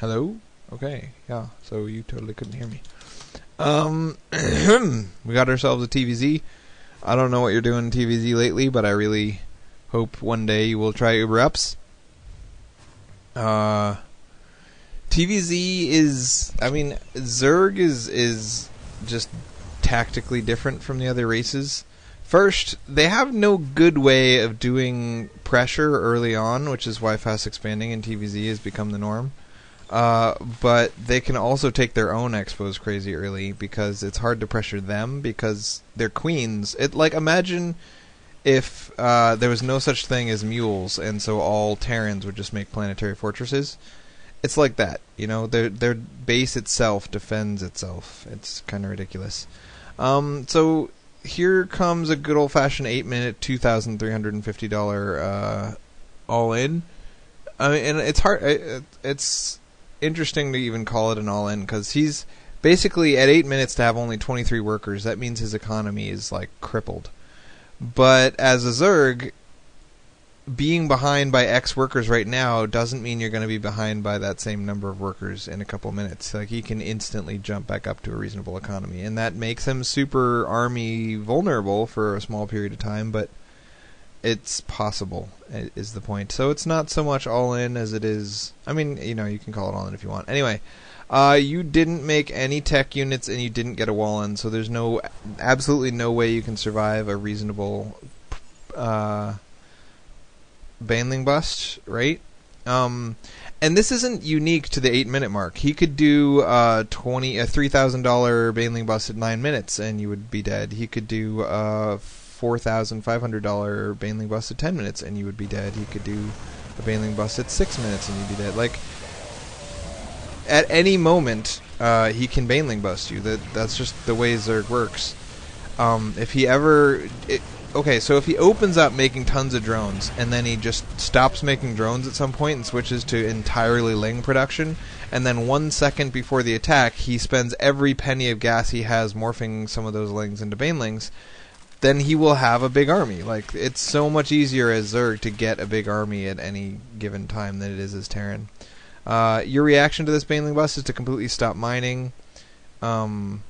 Hello? Okay, yeah, so you totally couldn't hear me. We got ourselves a TVZ. I don't know what you're doing in TVZ lately, but I really hope one day you will try Uber Ups. TVZ is... I mean, Zerg is just tactically different from the other races. First, they have no good way of doing pressure early on, which is why fast expanding in TVZ has become the norm. But they can also take their own expos crazy early because it's hard to pressure them because they're queens. Imagine if there was no such thing as mules, and so all Terrans would just make planetary fortresses. It's like that, you know. Their base itself defends itself. It's kind of ridiculous. So here comes a good old-fashioned 8-minute, $2,350 all-in. I mean, and it's hard. It's interesting to even call it an all-in because he's basically at 8 minutes to have only 23 workers. That means his economy is like crippled. But as a Zerg, being behind by X workers right now doesn't mean you're going to be behind by that same number of workers in a couple minutes. Like, he can instantly jump back up to a reasonable economy, and that makes him super army vulnerable for a small period of time, but it's possible, is the point. So it's not so much all-in as it is... I mean, you know, you can call it all-in if you want. Anyway, you didn't make any tech units, and you didn't get a wall-in, so there's absolutely no way you can survive a reasonable Baneling bust, right? And this isn't unique to the 8-minute mark. He could do a $3,000 Baneling bust at 9 minutes, and you would be dead. He could do $4,500 Baneling bust at 10 minutes, and you would be dead. He could do a Baneling bust at 6 minutes, and you'd be dead. Like, at any moment, he can Baneling bust you. That's just the way Zerg works. If he ever... Okay, so if he opens up making tons of drones, and then he just stops making drones at some point and switches to entirely Ling production, and then 1 second before the attack, he spends every penny of gas he has morphing some of those Lings into Banelings, then he will have a big army. Like, it's so much easier as Zerg to get a big army at any given time than it is as Terran. Your reaction to this Baneling bust is to completely stop mining, and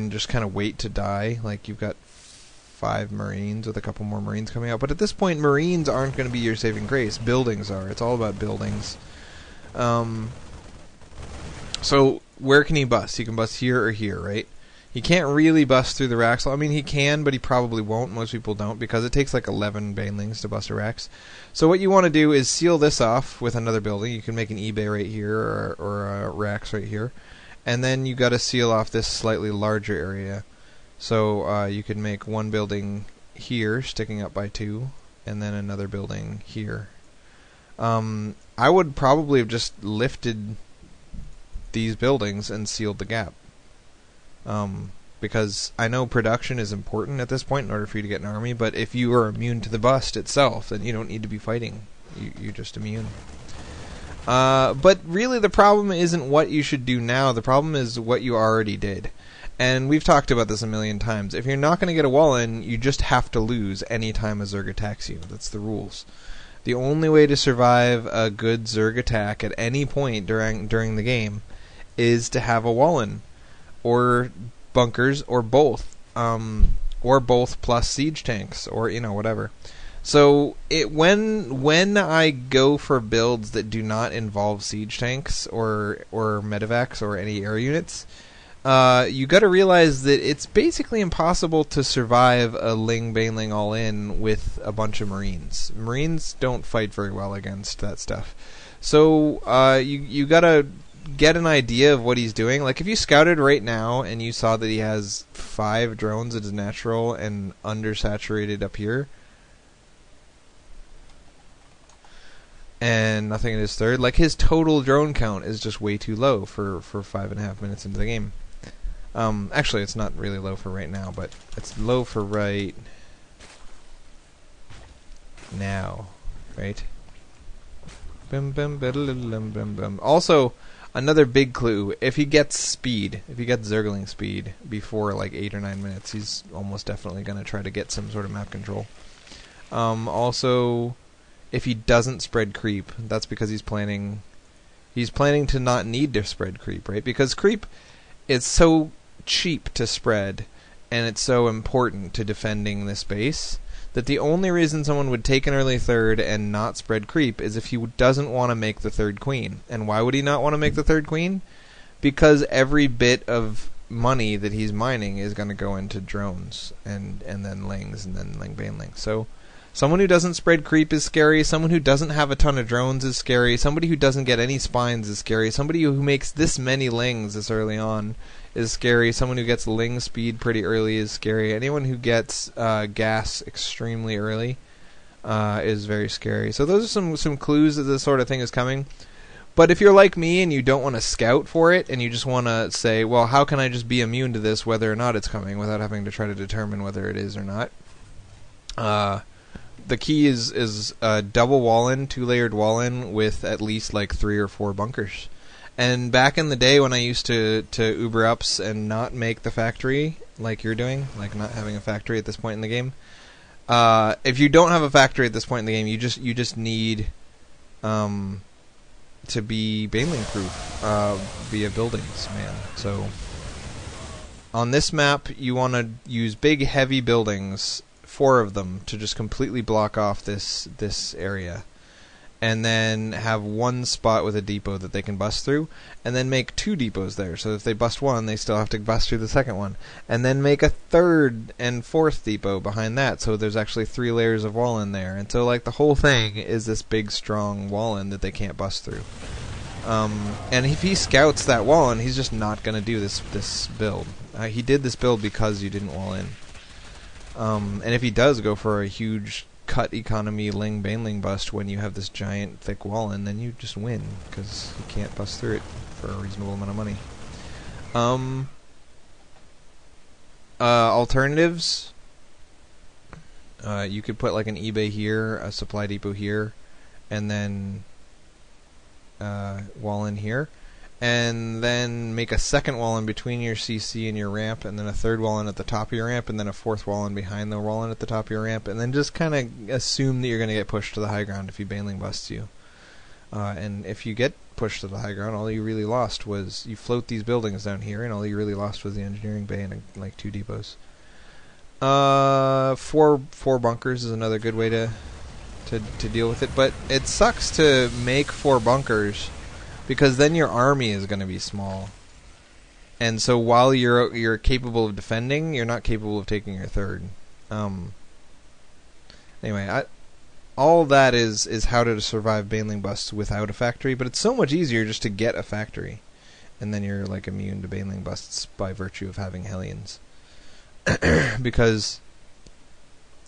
just kind of wait to die. Like, you've got 5 Marines with a couple more Marines coming out. But at this point, Marines aren't going to be your saving grace. Buildings are. It's all about buildings. So, where can he bust? He can bust here or here, right? He can't really bust through the racks. I mean, he can, but he probably won't. Most people don't, because it takes like 11 Banelings to bust a racks. So what you want to do is seal this off with another building. You can make an eBay right here, or a racks right here. And then you got to seal off this slightly larger area. So you could make one building here, sticking up by 2, and then another building here. I would probably have just lifted these buildings and sealed the gap. Because I know production is important at this point in order for you to get an army, but if you are immune to the bust itself, then you don't need to be fighting. You're just immune. But really the problem isn't what you should do now, the problem is what you already did. And we've talked about this a million times. If you're not going to get a wall in, you just have to lose any time a Zerg attacks you. That's the rules. The only way to survive a good Zerg attack at any point during the game is to have a wall in, or bunkers, or both plus siege tanks, or whatever. So when I go for builds that do not involve siege tanks or medevacs or any air units, you got to realize that it's basically impossible to survive a Ling Baneling all-in with a bunch of Marines. Marines don't fight very well against that stuff. So you got to get an idea of what he's doing. Like, if you scouted right now and you saw that he has 5 drones at his natural and undersaturated up here, and nothing in his third, like, his total drone count is just way too low for 5.5 minutes into the game. Actually, it's not really low for right now, but it's low for right now, right? Also, another big clue, if he gets speed, if he gets Zergling speed before like 8 or 9 minutes, he's almost definitely going to try to get some sort of map control. Also, if he doesn't spread creep, that's because he's planning He's planning to not need to spread creep, right? Because creep is so cheap to spread, and it's so important to defending this base, that the only reason someone would take an early third and not spread creep is if he doesn't want to make the third queen. And why would he not want to make the third queen? Because every bit of money that he's mining is going to go into drones, and then lings, and then ling banelings. So someone who doesn't spread creep is scary. Someone who doesn't have a ton of drones is scary. Somebody who doesn't get any spines is scary. Somebody who makes this many lings this early on is scary. Someone who gets ling speed pretty early is scary. Anyone who gets gas extremely early is very scary. So those are some clues that this sort of thing is coming. But if you're like me and you don't want to scout for it, and you just want to say, well, how can I just be immune to this whether or not it's coming without having to try to determine whether it is or not? The key is double wall-in, 2-layered wall-in with at least like 3 or 4 bunkers. And back in the day when I used to Uber ups and not make the factory like you're doing, like not having a factory at this point in the game, if you don't have a factory at this point in the game, you just need to be baneling proof via buildings, man. So on this map, you want to use big, heavy buildings, 4 of them, to just completely block off this area. And then have 1 spot with a depot that they can bust through, and then make 2 depots there. So if they bust 1, they still have to bust through the second one. And then make a 3rd and 4th depot behind that, so there's actually 3 layers of wall in there. And so like the whole thing is this big, strong wall in that they can't bust through. And if he scouts that wall in, he's just not going to do this build. He did this build because you didn't wall in. And if he does go for a huge cut economy ling baneling bust when you have this giant thick wall in, then you just win because you can't bust through it for a reasonable amount of money. Alternatives, you could put like an eBay here, a supply depot here, and then wall in here, and then make a second wall in between your CC and your ramp, and then a 3rd wall in at the top of your ramp, and then a 4th wall in behind the wall in at the top of your ramp, and then just kind of assume that you're going to get pushed to the high ground if he baneling busts you. And if you get pushed to the high ground, all you really lost was you float these buildings down here, and all you really lost was the engineering bay and like 2 depots. 4 bunkers is another good way to deal with it, but it sucks to make 4 bunkers, because then your army is going to be small. And so while you're capable of defending, you're not capable of taking your 3rd. Anyway, all that is how to survive baneling busts without a factory, but it's so much easier just to get a factory. And then you're like immune to baneling busts by virtue of having Hellions. Because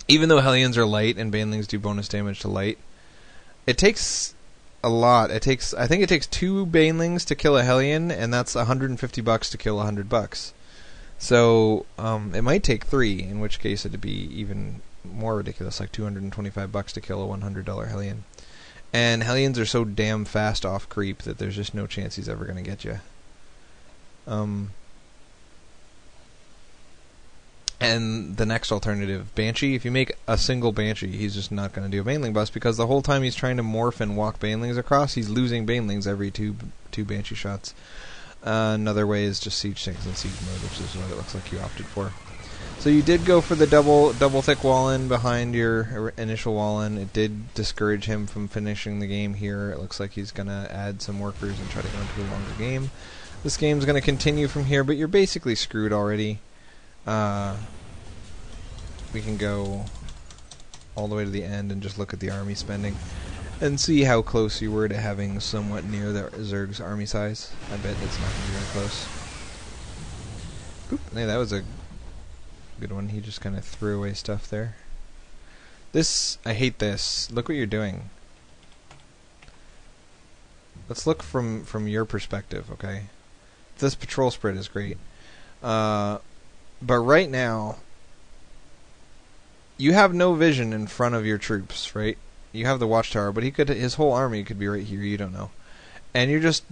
even though Hellions are light and banelings do bonus damage to light, it takes a lot. I think it takes 2 banelings to kill a Hellion, and that's $150 to kill $100. So it might take 3, in which case it'd be even more ridiculous, like $225 to kill a $100 Hellion. And Hellions are so damn fast off creep that there's just no chance he's ever going to get you. And the next alternative, Banshee. If you make a single Banshee, he's just not going to do a baneling bust, because the whole time he's trying to morph and walk banelings across, he's losing banelings every two Banshee shots. Another way is just siege tanks in siege mode, which is what it looks like you opted for. So you did go for the double thick wall-in behind your initial wall-in. It did discourage him from finishing the game here. It looks like he's going to add some workers and try to go into a longer game. This game's going to continue from here, but you're basically screwed already. We can go all the way to the end and just look at the army spending and see how close you were to having somewhat near the Zerg's army size. I bet it's not going to be very close. Oop, hey, that was a good one. He just kind of threw away stuff there. I hate this. Look what you're doing. Let's look from your perspective, okay? This patrol spread is great. But right now, you have no vision in front of your troops, right? You have the watchtower, but his whole army could be right here, you don't know. And you just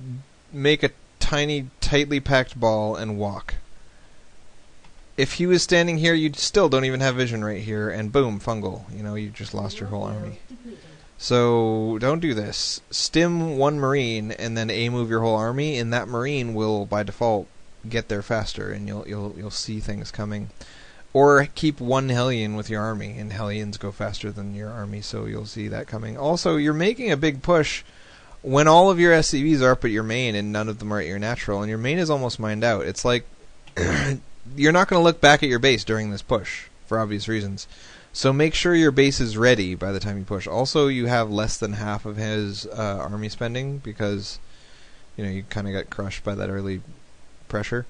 make a tiny, tightly packed ball and walk. If he was standing here, you still don't even have vision right here, and boom, fungal. You know, you just lost your whole army. So don't do this. Stim one Marine and then A-move your whole army, and that Marine will by default get there faster, and you'll see things coming. Or keep one Hellion with your army, and Hellions go faster than your army, so you'll see that coming. Also, you're making a big push when all of your SCVs are up at your main and none of them are at your natural, and your main is almost mined out. It's like you're not going to look back at your base during this push, for obvious reasons. So make sure your base is ready by the time you push. Also, you have less than half of his army spending because you kind of got crushed by that early pressure.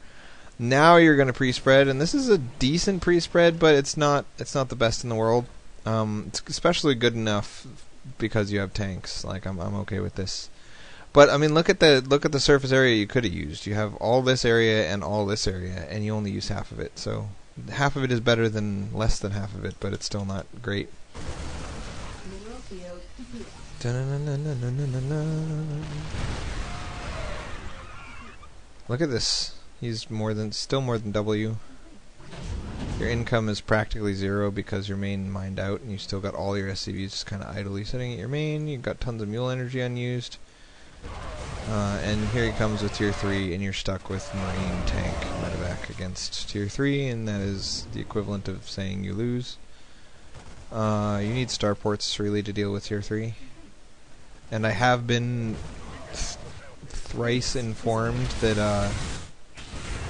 Now you're going to pre-spread, and this is a decent pre-spread, but it's not the best in the world. It's especially good enough because you have tanks. Like I'm okay with this. But I mean, look at the surface area you could have used. You have all this area and all this area, and you only use half of it. So half of it is better than less than half of it, but it's still not great. Look at this. He's still more than W. Your income is practically zero because your main mined out, and you still got all your SCVs just kind of idly sitting at your main. You've got tons of mule energy unused. And here he comes with tier 3, and you're stuck with Marine tank medevac against tier 3, and that is the equivalent of saying you lose. You need starports really to deal with tier 3. And I have been thrice informed that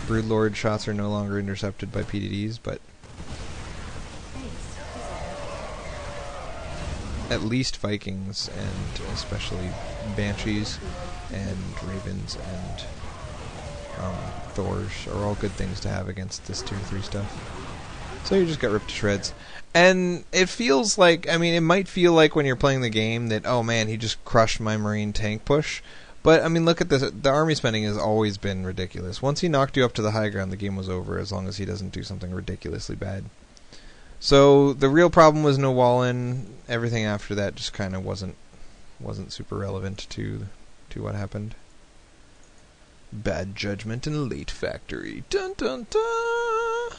Broodlord shots are no longer intercepted by PDDs, but at least Vikings, and especially Banshees and Ravens and Thors are all good things to have against this tier 3 stuff. So you just got ripped to shreds. And it feels like, I mean, it might feel like when you're playing the game that, oh man, he just crushed my Marine tank push. But, I mean, look at this. The army spending has always been ridiculous. Once he knocked you up to the high ground, the game was over, as long as he doesn't do something ridiculously bad. So, the real problem was no wall-in. Everything after that just kind of wasn't super relevant to what happened. Bad judgment in late factory. Dun dun dun!